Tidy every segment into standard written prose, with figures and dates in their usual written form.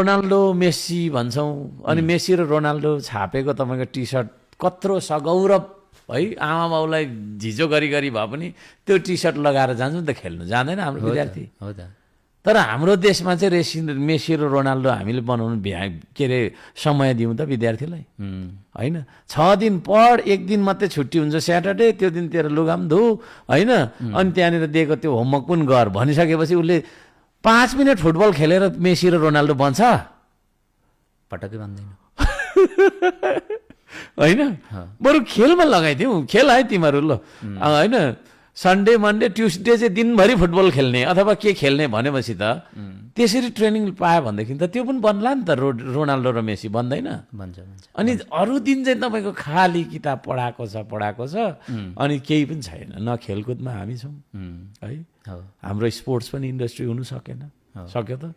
Ronaldo Messi भन्छौँ अनि Messi र रोनाल्डो छापेको तपाईँको टी सर्ट कत्रो सगौरव है, आमा बाउलाई झिजो गरी भए पनि त्यो टी सर्ट लगाएर जान्छ नि त खेल्नु, जाँदैन हाम्रो विद्यार्थी। हो त। तर हाम्रो देशमा चाहिँ मेस्सी र रोनाल्डो हामीले बनाउनु के अरे समय दिउँ त विद्यार्थीलाई होइन। 6 दिन पढ, 1 दिन मात्रै छुट्टी हुन्छ स्याटरडे, त्यो दिन तेरो लुगा पनि धो होइन, अनि त्यहाँनिर दिएको त्यो होमवर्क पनि गर भनिसकेपछि उसले 5 मिनट फुटबल खेलेर मेस्सी र रोनाल्डो बन्छ? पटक्कै बन्दैन होइन। बरु खेलमा लगाइदिउँ, खेल है तिमीहरू ल होइन, सन्डे मन्डे ट्युसडे चाहिँ दिनभरि फुटबल खेल्ने अथवा के खेल्ने भनेपछि त त्यसरी ट्रेनिङ पायो भनेदेखि त त्यो पनि बन्ला नि त। रोनाल्डो र मेस्सी बन्दैन? भन्छ। अनि अरू दिन चाहिँ तपाईँको खाली किताब पढाएको छ अनि केही पनि छैन, न खेलकुदमा हामी छौँ है। हाम्रो स्पोर्ट्स पनि इन्डस्ट्री हुनु सक्यो त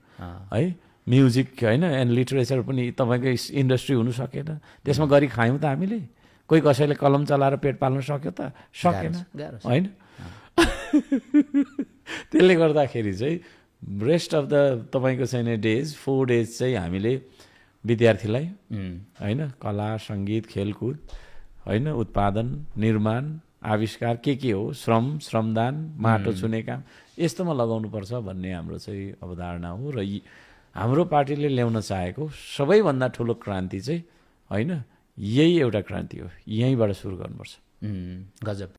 है। म्युजिक होइन एन्ड लिटरेचर पनि तपाईँको इन्डस्ट्री हुनु सकेन, त्यसमा गरी खायौँ त हामीले? कोही कसैले कलम चलाएर पेट पाल्न सक्यो त? सकेन होइन। त्यसले गर्दाखेरि चाहिँ रेस्ट अफ द तपाईँको चाहिँ डेज 4 डेज चाहिँ हामीले विद्यार्थीलाई होइन कला सङ्गीत खेलकुद होइन उत्पादन निर्माण आविष्कार के हो, श्रमदान, माटो छुने काम यस्तोमा लगाउनुपर्छ भन्ने हाम्रो चाहिँ अवधारणा हो। र हाम्रो पार्टीले ल्याउन चाहेको सबैभन्दा ठुलो क्रान्ति चाहिँ होइन यही एउटा क्रान्ति हो, यहीँबाट सुरु गर्नुपर्छ। गजब।